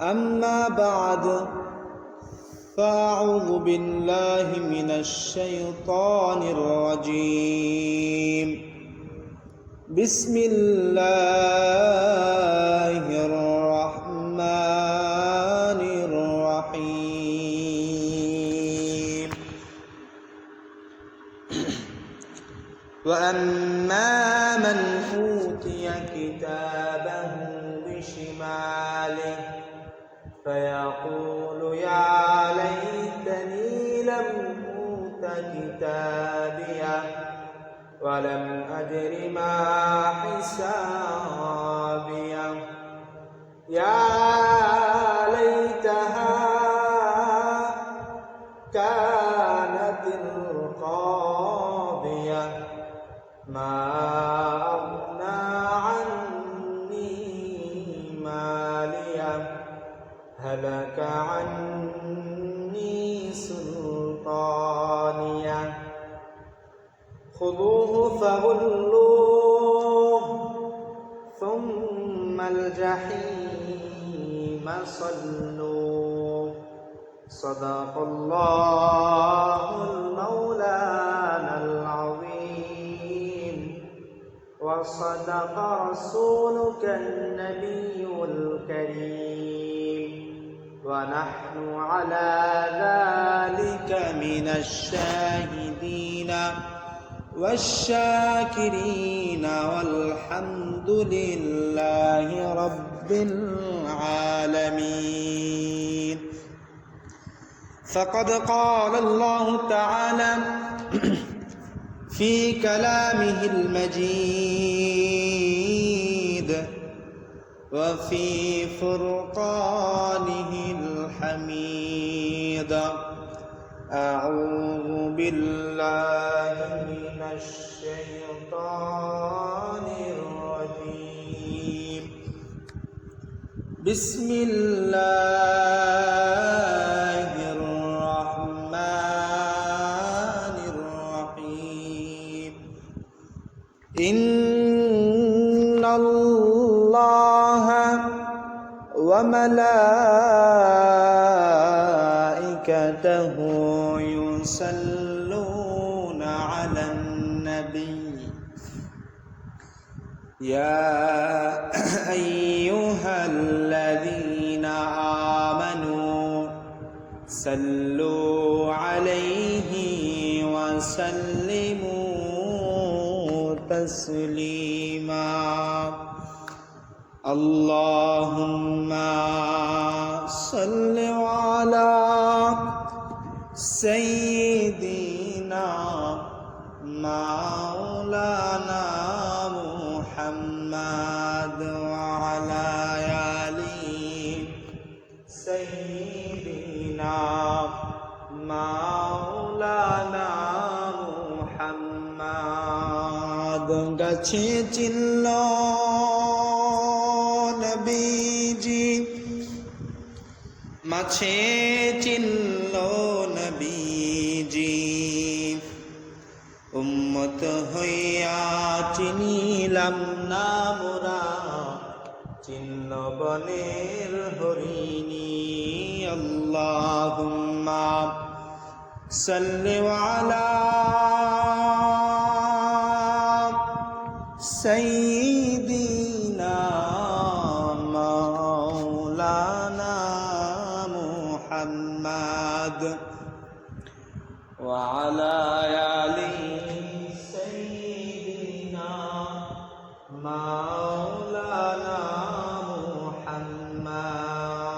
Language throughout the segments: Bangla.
أما بعد فأعوذ بالله من الشيطان الرجيم بسم الله الرحمن الرحيم وأما من أوتي كتابه بشماله فيقول يا ليتني لم أوت كتابيه ولم أدر ما حسابيه يا ليتها كانت القاضية ما أغنى عني ماليه هلك عني سلطانيه خذوه فغلوه ثم الجحيم صلوه صدق الله المولانا العظيم وصدق رسولك النبي الكريم ونحن على ذلك من الشاهدين والشاكرين والحمد لله رب العالمين. فقد قال الله تعالى في كلامه المجيد وفي فرقانه الحميد أعوذ بالله من الشيطان الرجيم بسم الله الرحمن الرحيم إن الله وملائكته يصلون على النبي يا أيها الذين آمنوا صلوا عليه وسلموا تسليما اللهم صل على سيدنا مولانا محمد وعلى آل سيدنا مولانا محمد গাছে চিল্ল নবীজি মাছে চিল্ল নবীজি উম্মত হইয়া চিনিলাম না মোরা চিন্ন বনের হরিণী আল্লাহুম্মা সাল্লি আলা সাইয়্যিদিনা মাওলানা মুহাম্মদ وعلى آل سيدنا مولانا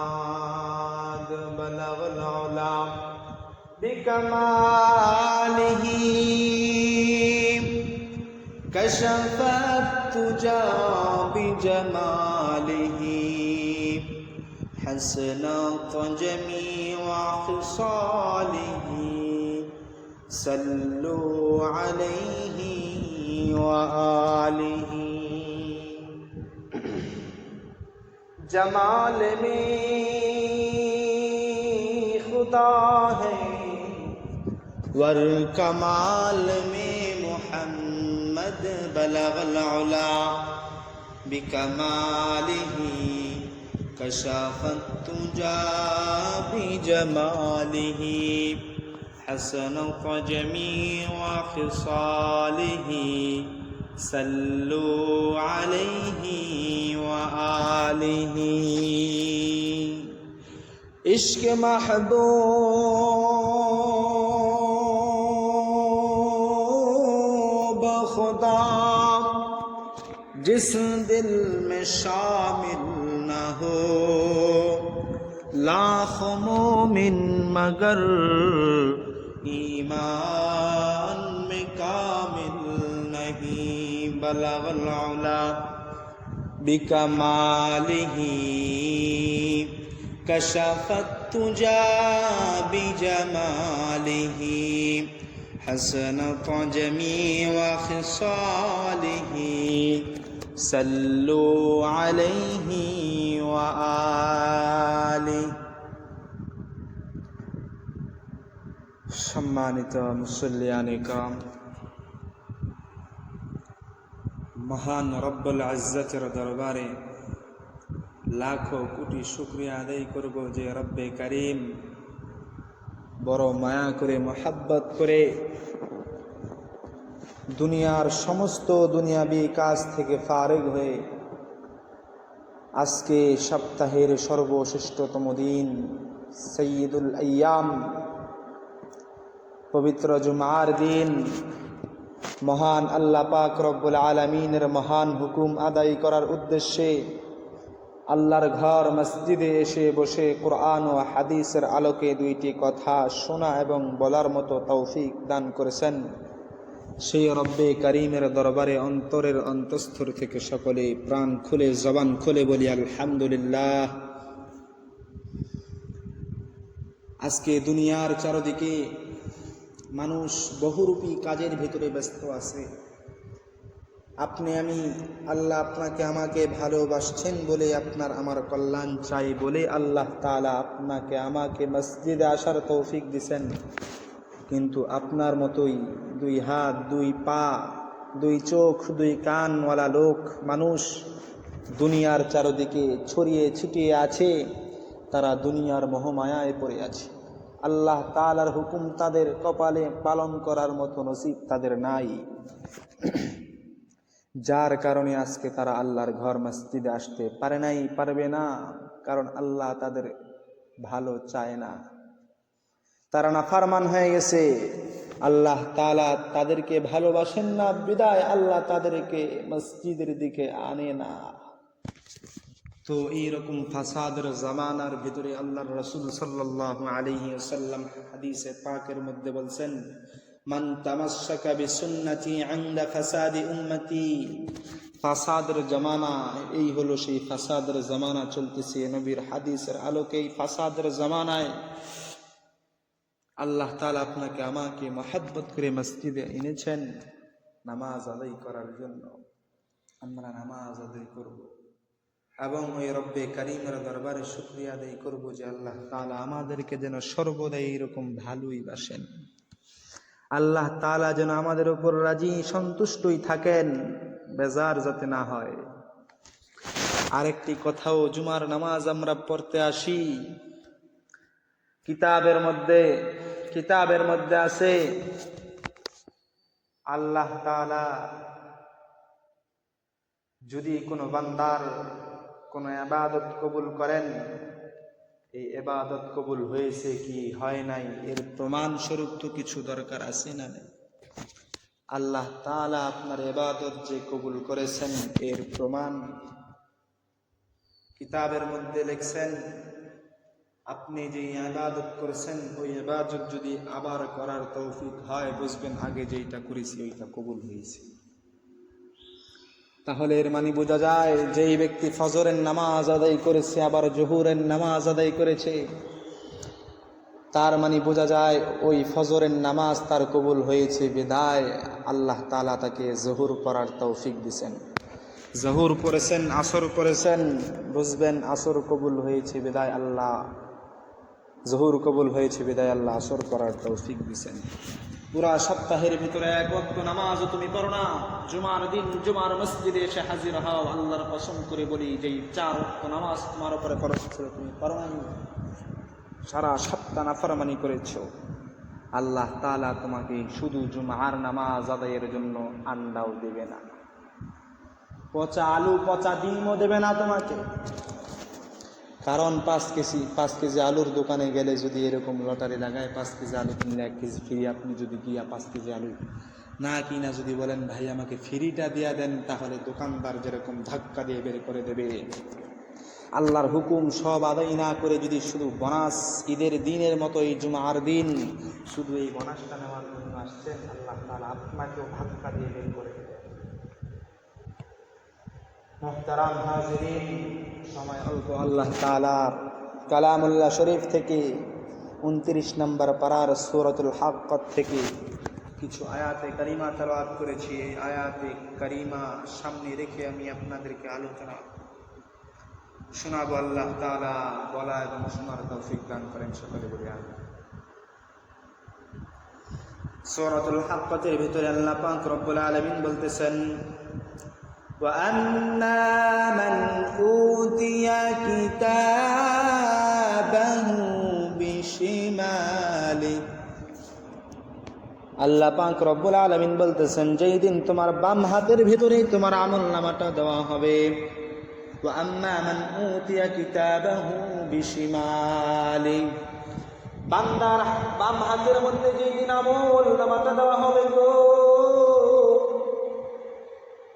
محمد بلغ العلا بكماله كشف التجى بجماله حسنت جميع خصاله صلوا عليه وآله जमाल में खुदा है वर कमाल में मुहम्मद बलगल उला बिकमालिही كشف الدجى بجماله حسنت جميع خصاله صلوا عليه وآله عشق محبوب खुदा जिस दिल में शामिल न हो लाखों मोमिन मगर ईमान में कामिल नहीं बलगल उला बिकमालिही कशफत तुजा बिजमालिही हसनत जमीअ खिसालिही सल्लु अलैहि व आलिहि। সম্মানিত মুসল্লিয়ানে কিরাম, মহান রব্বুল ইজ্জতের দরবারে লাখো কোটি শুকরিয়া আদায় করব যে রব্বে করিম বড় মায়া করে মহব্বত করে দুনিয়ার সমস্ত দুনিয়াবি কাজ থেকে ফারিগ হয়ে আজকে সপ্তাহের সর্বশ্রেষ্ঠতম দিন সৈয়দুল আইয়াম পবিত্র জুমার দিন মহান আল্লাহ পাক রব্বুল আলামিনের মহান হুকুম আদায় করার উদ্দেশ্যে আল্লাহর ঘর মসজিদে এসে বসে কোরআন ও হাদিসের আলোকে দুইটি কথা শোনা এবং বলার মতো তৌফিক দান করেছেন, সেই রব্বে করিমের দরবারে অন্তরের অন্তঃস্থল থেকে সকলে প্রাণ খুলে জবান খুলে বলি আলহামদুলিল্লাহ। আজকে দুনিয়ার চারদিকে মানুষ বহুরূপী কাজের ভিতরে ব্যস্ত আছে। আপনি আমি আল্লাহ আপনাকে আমাকে ভালোবাসছেন বলে আপনার আমার কল্যাণ চাই বলে আল্লাহ তাআলা আপনাকে আমাকে মসজিদে আসার তৌফিক দিছেন, কিন্তু আপনার মতোই দুই হাত দুই পা দুই চোখ দুই কানওয়ালা লোক মানুষ দুনিয়ার চারদিকে ছড়িয়ে ছিটিয়ে আছে। তারা দুনিয়ার মোহমায়ায় পড়ে আছে। আল্লাহ তাআলার হুকুম তাদের কপালে পালন করার মতো নসিব তাদের নাই, যার কারণে আজকে তারা আল্লাহর ঘর মসজিদে আসতে পারে নাই, পারবে না। কারণ আল্লাহ তাদের ভালো চায় না, তারা নাফরমান হয়ে গেছে। আল্লাহ তাআলা তাদেরকে ভালোবাসেন না, বিদায় আল্লাহ তাদেরকে মসজিদের দিকে আনে না। তো এইরকম ফাসাদের জামানার ভিতরে আল্লাহর রাসূল সাল্লাল্লাহু আলাইহি ওয়াসাল্লাম হাদিসে পাকের মধ্যে বলছেন, মান তামাসসাকা বিসুন্নতি ইনদা ফাসাদি উম্মতি। ফাসাদের জামানা, এই হলো সেই ফাসাদের জামানা চলতেছে। নবীর হাদিসের আলোকে এই ফাসাদের জামানায় আল্লাহ তাআলা আপনাকে আমাকে মহব্বত করে মসজিদে এনেছেন নামাজ আদায় করার জন্য। আমরা নামাজ আদায় করব এবং ওই রব্বে করিমের দরবারে শুকরিয়া আদায় করব যে আল্লাহ তাআলা আমাদেরকে যেন সর্বদা এইরকম ভালোই বাসেন। আল্লাহ তাআলা যেন আমাদের উপর রাজি সন্তুষ্টই থাকেন, বেজার যাতে না হয়। আরেকটি কথাও, জুমার নামাজ আমরা পড়তে আসি, কিতাবের মধ্যে আছে আল্লাহ তাআলা যদি কোনো বান্দার কোনো ইবাদত কবুল করেন, এই ইবাদত কবুল হয়েছে কি হয় নাই এর প্রমাণ স্বরূপ তো কিছু দরকার আছে না? আল্লাহ তাআলা আপনার ইবাদত যে কবুল করেছেন এর প্রমাণ কিতাবের মধ্যে লিখছেন। আপনি যে ইবাদত করেছেন ওই ইবাদত যদি আবার করার তৌফিক হয়, বুঝবেন আগে যেটা করেছি ওইটা কবুল হয়েছে। তাহলে এর মানে বোঝা যায় যেই ব্যক্তি ফজরের নামাজ আদায় করেছে আবার জোহরের নামাজ আদায় করেছে, তার মানে বোঝা যায় ওই ফজরের নামাজ তার কবুল হয়েছে, বিদায় আল্লাহ তাআলা তাকে জোহর পড়ার তৌফিক দিয়েছেন। জোহর পড়েছেন, আসর পড়েছেন, বুঝবেন আসর কবুল হয়েছে, বিদায় আল্লাহ জোহর কবুল হয়েছে, বিদায় আল্লাহ আসর পড়ার তৌফিক দিয়েছেন। পুরা সপ্তাহের ভিতরে এক ওয়াক্ত নামাজও তুমি পড়ো না, জুমার দিন জুমার মসজিদে এসে হাজির হও। আল্লাহর কসম করে বলি, যেই 4 ওয়াক্ত নামাজ তোমার উপরে ফরজ ছিল তুমি পড়ো নাই, সারা সপ্তাহ নাফরমানি করেছো। আল্লাহ তাআলা তোমাকে শুধু জুমার নামাজ আদায়ের জন্য আন্ডাও দেবে না, পচা আলু পচা ডিমও দেবে না তোমাকে। কারণ 5 কেজি আলুর দোকানে গেলে যদি এরকম লটারি লাগায় 5 কেজি আলু কিনলে 1 কেজি ফ্রি, আপনি যদি গিয়া 5 কেজি আলু না কিনা যদি বলেন ভাই আমাকে ফ্রিটা দিয়া দেন, তাহলে দোকানদার যেরকম ধাক্কা দিয়ে বের করে দেবে। আল্লাহর হুকুম সব আদায় না করে যদি শুধু বোনাস ঈদের দিনের মতো এই জুমার দিন শুধু এই বোনাসটা নেওয়ার জন্য আসছেন, আল্লাহ তাআলা আপনাকেও ধাক্কা দিয়ে বের করে দেবে। মুহতারাম হাজিরিন, সময় অল্প। আল্লাহ তাআলার কালামুল্লাহ শরীফ থেকে 29 নম্বর পারার সূরাতুল হাক্কাত থেকে কিছু আয়াতে কারিমা তেলাওয়াত করেছি। এই আয়াতে কারিমা সামনে রেখে আমি আপনাদেরকে আলোচনা শোনাবো। আল্লাহ তাআলা বলা এবং শোনার তৌফিক দান করেন সকলে বলি আমিন। সূরাতুল হাক্কাতের ভিতরে আল্লাহ পাক রব্বুল আলামিন বলতেছেন, وَأَمَّا مَنْ أُوتِيَ كِتَابَهُ بِشِمَالِهِ। আল্লাহ পাক রব্বুল আলামিন বলতেছেন, যেই দিন তোমার বাম হাতের ভিতরে তোমার আমলনামাটা দেওয়া হবে। وَأَمَّا مَنْ أُوتِيَ كِتَابَهُ بِشِمَالِهِ, বান্দার বাম হাতের মধ্যে যেই দিন আমলনামাটা দেওয়া হবে গো,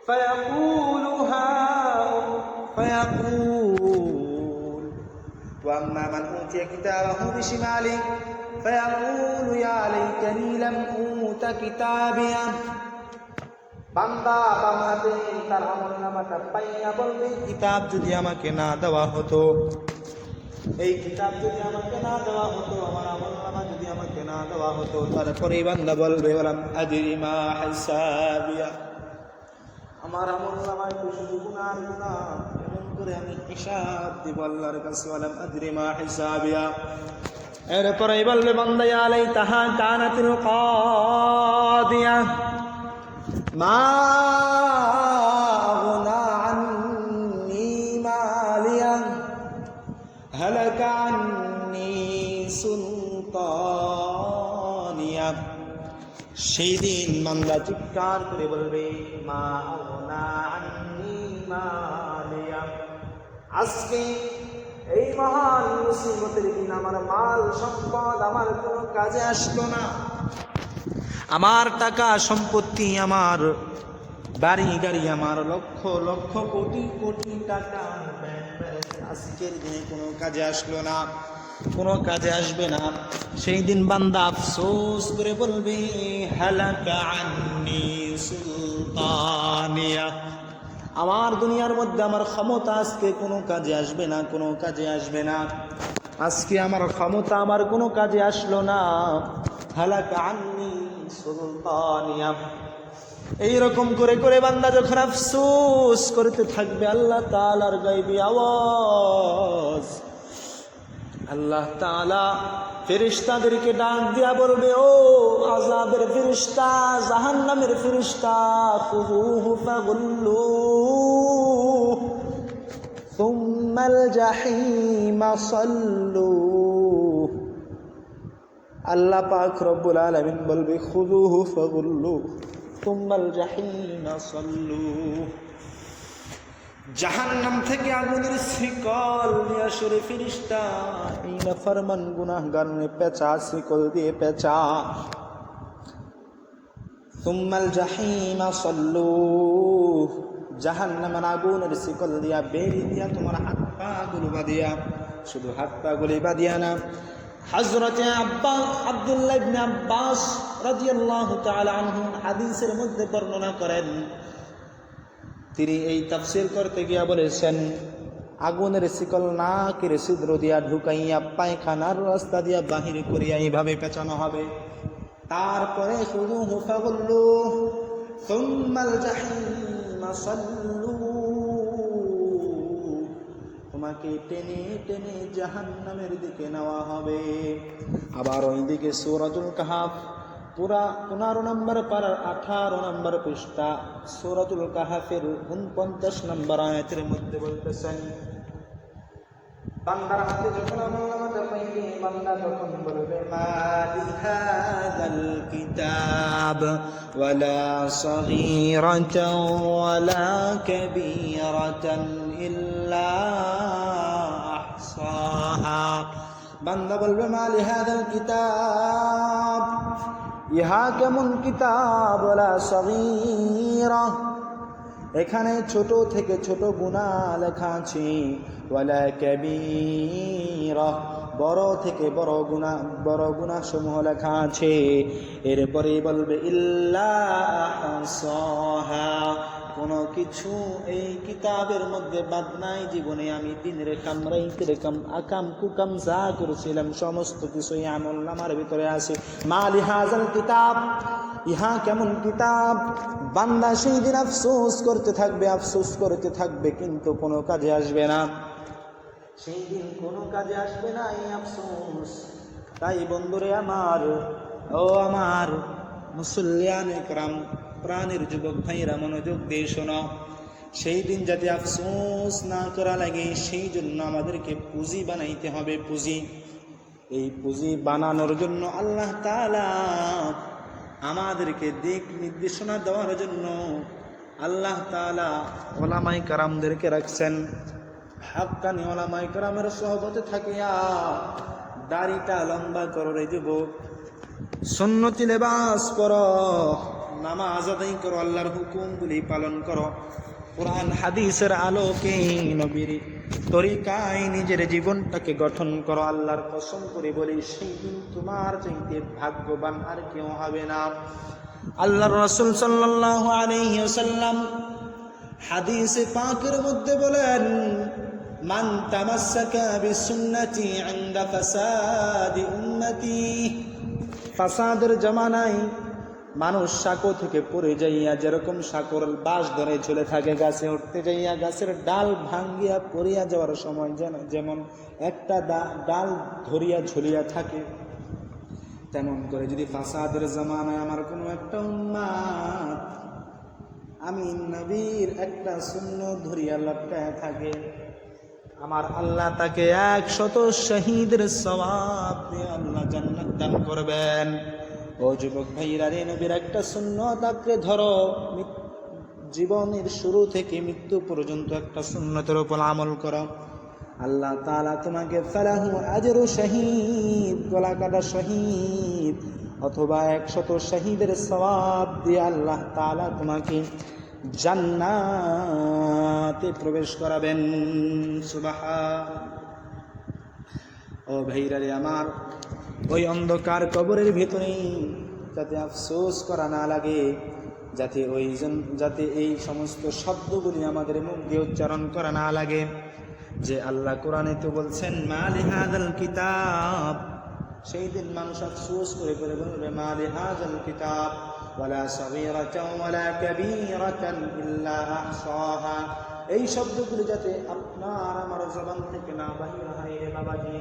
فيقول وأما من أوتي كتابه بشماله فيقول يا ليتني لم أوت كتابيه। বান্দা বাম হাতে তার আমলনামাটা পাইয়া বলবে, কিতাব যদি আমাকে না দেওয়া হতো, এই কিতাব যদি আমাকে না দেওয়া হতো, আমার আমলনামা যদি আমাকে না দেওয়া হতো। তারপরে বান্দা বলবে, ওয়ালাম আদরি মা হিসাবিয়া, আমার আমলনামায় তো শুধু গুনাহ গুনাহ, এমন করে আমি হিসাব দিব আল্লাহর কাছে। ওয়ালাম আদরি মা হিসাবিয়া। এরপরে বলবে বান্দা, ইয়া লাইতাহা কানাতিল কাদিয়া মা আগনা আন্নি মালিয়া হালাকা আন্নি সুলতানিয়া। সেই দিন বান্দা চিৎকার করে বলবে, মা আগনা আন্নি মালিয়া, আজকে এই মহান মুসিবতের দিন আমার মাল সম্পদ আমার কোনো কাজে আসলো না, আমার টাকা সম্পত্তি, আমার বাড়ি গাড়ি, আমার লক্ষ লক্ষ কোটি কোটি টাকা আজকের দিনে কোনো কাজে আসলো না, কোনো কাজে আসবে না। সেই দিন বান্দা আফসোস করে বলবে, হালাকা আন্নি সুলতানিয়া, আমার দুনিয়ার মধ্যে আমার ক্ষমতা আজকে কোনো কাজে আসবে না, কোনো কাজে আসবে না। আজকে আমার ক্ষমতা আমার কোনো কাজে আসলো না। হালাকা আন্নি সুলতানিয়া। এইরকম করে করে বান্দা যখন আফসোস করতে থাকবে, আল্লাহ তাআলার গায়বী আওয়াজ, আল্লাহ তাআলা ফেরেশতাদেরকে ডাক দিয়া বলবে, ও আযাবের ফেরেশতা, জাহান্নামের ফেরেশতা, খুযুহু ফাগুল্লুহু সুম্মাল জাহিমা সাল্লুহু। আল্লাহ পাক রব্বুল আলামিন বলবে, খুযুহু ফাগুল্লুহু সুম্মাল জাহিমা সাল্লুহু। জাহান্নাম থেকে আগুনের শিকল নিয়ে আসরে ফেরেশতা এই নাফরমান গুনাহগারকে পেঁচা, শিকল দিয়ে পেঁচা। সুম্মাল জাহিমা সাল্লুহু, জাহান্নামের আগুনের শিকল দিয়া বেরি দিয়া তোমার হাত পা গুলো বাঁধিয়া, শুধু হাত পা গুলি বাঁধিয়া না, হযরতে আব্দুল্লাহ ইবনে আব্বাস রাদিয়াল্লাহু তাআলা আনহু হাদিসের মধ্যে বর্ণনা করেন, তিনি এই তাফসীর করতে গিয়া বলেছেন, আগুনের শিকল নাকের ছিদ্র দিয়া ঢুকাইয়া পায়খানার রাস্তা দিয়া বাহির করিয়া এইভাবে পেঁচানো হবে। তারপরে শুধু হুফাগুল্লুহু সুম্মাল জাহিমা সাল্লুহু, তোমাকে টেনে টেনে জাহান্নামের দিকে নেওয়া হবে। আবার ওই দিকে সূরাতুল কাহফ পুরা 15 নম্বর পারার 18 নম্বর পৃষ্ঠা সূরাতুল কাহফের 49 নম্বর আয়াতের মধ্যে বলতেছেন, বান্দার হাতে যখন আমলনামাটা পাইবে বান্দা তখন বলবে মালি হাযাল কিতাব ওয়ালা সগীরাতান ওয়ালা কাবীরাতান ইল্লা আহসাহা। বান্দা বলবে মালি হাযাল কিতাব, ইহা কেমন কিতাব, ওয়ালা সগীরা, এখানে ছোট থেকে ছোট গুনাহ লেখা আছে, ওয়ালা কাবীরা, বড় থেকে বড় গুনাহ সমূহ লেখা আছে। এরপরে বলবে ইল্লা আহসাহা, কোনো কিছু এই কিতাবের মধ্যে বাদ নাই। জীবনে আমি দিনের কাম রাইতের কাম আকাম কুকাম যা করেছিলাম সমস্ত কিছুই আমলনামার ভিতরে আছে। মালি হাযাল কিতাব, ইহা কেমন কিতাব। বান্দা সেই দিন আফসোস করতে থাকবে কিন্তু কোনো কাজে আসবে না। সেই দিন কোনো কাজে আসবে না এই আফসোস। তাই বন্ধুরে আমার, ও আমার মুসল্লিয়ানে کرام, প্রাণের যুবক ভাইরা মনোযোগ দিয়ে শোনো, সেই দিন যাতে আফসোস না করা লাগে সেই জন্য আমাদেরকে পুঁজি বানাইতে হবে। এই পুঁজি বানানোর জন্য আল্লাহ তাআলা আমাদেরকে দিক নির্দেশনা দেওয়ার জন্য আল্লাহ তাআলা ওলামায়ে কেরামদেরকে রাখছেন। হাক্কানি ওলামায়ে কেরামের সোহবতে থাকিয়া দাড়িটা লম্বা করো রে যুবক, সুন্নতি লেবাস পরো, নামাজ আদায় করো, আল্লাহর হুকুমগুলি পালন করো, কোরআন হাদিসের আলোকে নবীর তরিকায় নিজের জীবনটাকে গঠন করো। আল্লাহর কসম করে বলি সেই দিন তোমার চাইতে ভাগ্যবান আর কেউ হবে না। আল্লাহর রাসূল সাল্লাল্লাহু আলাইহি ওয়াসাল্লাম হাদিসে পাকের মধ্যে বলেন, মান তামাসসাকা বিসুন্নতি ইনদা ফাসাদি উম্মতি, ফাসাদের জামানায় মানুষ সাঁকো থেকে পড়ে যাইয়া যেরকম সাঁকোর বাঁশ ধরে ঝুলে থাকে, গাছে উঠতে যাইয়া গাছের ডাল ভাঙ্গিয়া পড়িয়া যাওয়ার সময় যেমন একটা ডাল ধরিয়া ঝুলিয়া থাকে, তেমন করে যদি ফাসাদের জামানায় আমার কোনো একটা উম্মত আমি নবীর একটা সুন্নত ধরিয়া লটকায় থাকে, আমার আল্লাহ তাকে 100 শহীদের সওয়াব দিয়ে আল্লাহ জান্নাত দান করবেন। ও যুবক ভাইরা রে, নবীর একটা সুন্নত আঁকড়ে ধরো, জীবনের শুরু থেকে মৃত্যু পর্যন্ত একটা সুন্নতের উপর আমল করো, আল্লাহ তাআলা তোমাকে ফালাহু আজরু শহীদ, গলা কাটা শহীদ অথবা 100 শহীদের সওয়াব দিয়ে আল্লাহ তাআলা তোমাকে জান্নাতে প্রবেশ করাবেন। সুবহান। ও ভাইরা রে আমার, ওই অন্ধকার কবরের ভিতরেই যাতে আফসোস করা না লাগে, যাতে এই সমস্ত শব্দগুলি আমাদের মুখ দিয়ে উচ্চারণ করা না লাগে, যে আল্লাহ কোরআনে তো বলছেন মালি হাযাল কিতাব, সেই দিন মানুষ আফসোস করে বলবে মালি হাযাল কিতাব ওয়ালা সগীরাতান ওয়ালা কাবীরাতান ইল্লা আহসাহা। এই শব্দগুলি যাতে আপনার আমার জবান থেকে না বাহির হয় রে বাবাজি,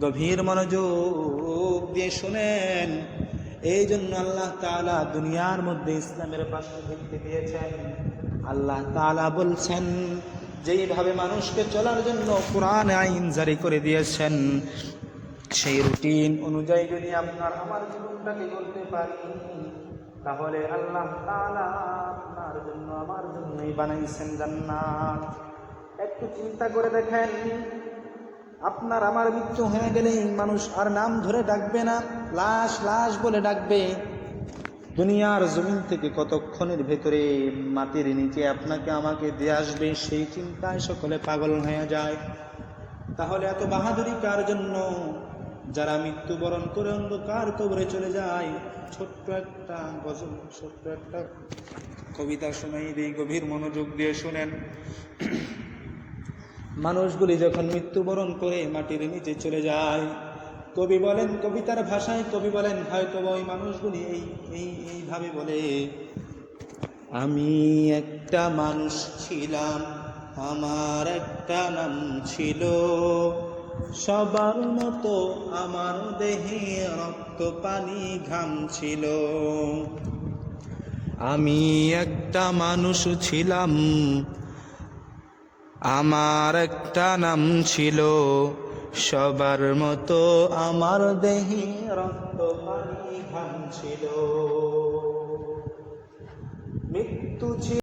গভীর মনোযোগ দিয়ে শুনেন। এই জন্য আল্লাহ তাআলা দুনিয়ার মধ্যে ইসলামের পাশে ভিত্তি দিয়েছেন। আল্লাহ তাআলা বলছেন যেইভাবে মানুষকে চলার জন্য কোরআন আইন জারি করে দিয়েছেন, সেই রুটিন অনুযায়ী যদি আপনার আমার জীবনটাকে গড়তে পারি, তাহলে আল্লাহ তাআলা আপনার জন্য আমার জন্যই বানাইছেন জান্নাত। একটু চিন্তা করে দেখেন, আপনার আমার মৃত্যু হয়ে গেলে মানুষ আর নাম ধরে ডাকবে না, লাশ লাশ বলে ডাকবে। দুনিয়ার জমিন থেকে কতক্ষণের ভেতরে মাটির নিচে আপনাকে আমাকে দিয়ে আসবে, সেই চিন্তায় সকলে পাগল হয়ে যায়। তাহলে এত বাহাদুরি কার জন্য? যারা মৃত্যুবরণ করে অন্ধকার কবরে চলে যায়। ছোট্ট একটা গজল, ছোট্ট একটা কবিতা শোনাই দিই, গভীর মনোযোগ দিয়ে শুনেন। মানুষগুলি যখন মৃত্যুবরণ করে মাটির নিচে চলে যায়, কবি বলেন, কবিতার ভাষায় কবি বলেন, হয়তো ওই মানুষগুলি এইভাবে বলে, আমি একটা মানুষ ছিলাম, আমার একটা নাম ছিল, সবার মতো আমার দেহে রক্ত পানি ঘাম ছিল। আমি একটা মানুষ ছিলাম, আমার একটা নাম ছিল। সবার মতো আমার দেহে রক্ত পানি ঘাম ছিল। মৃত্যু ছিল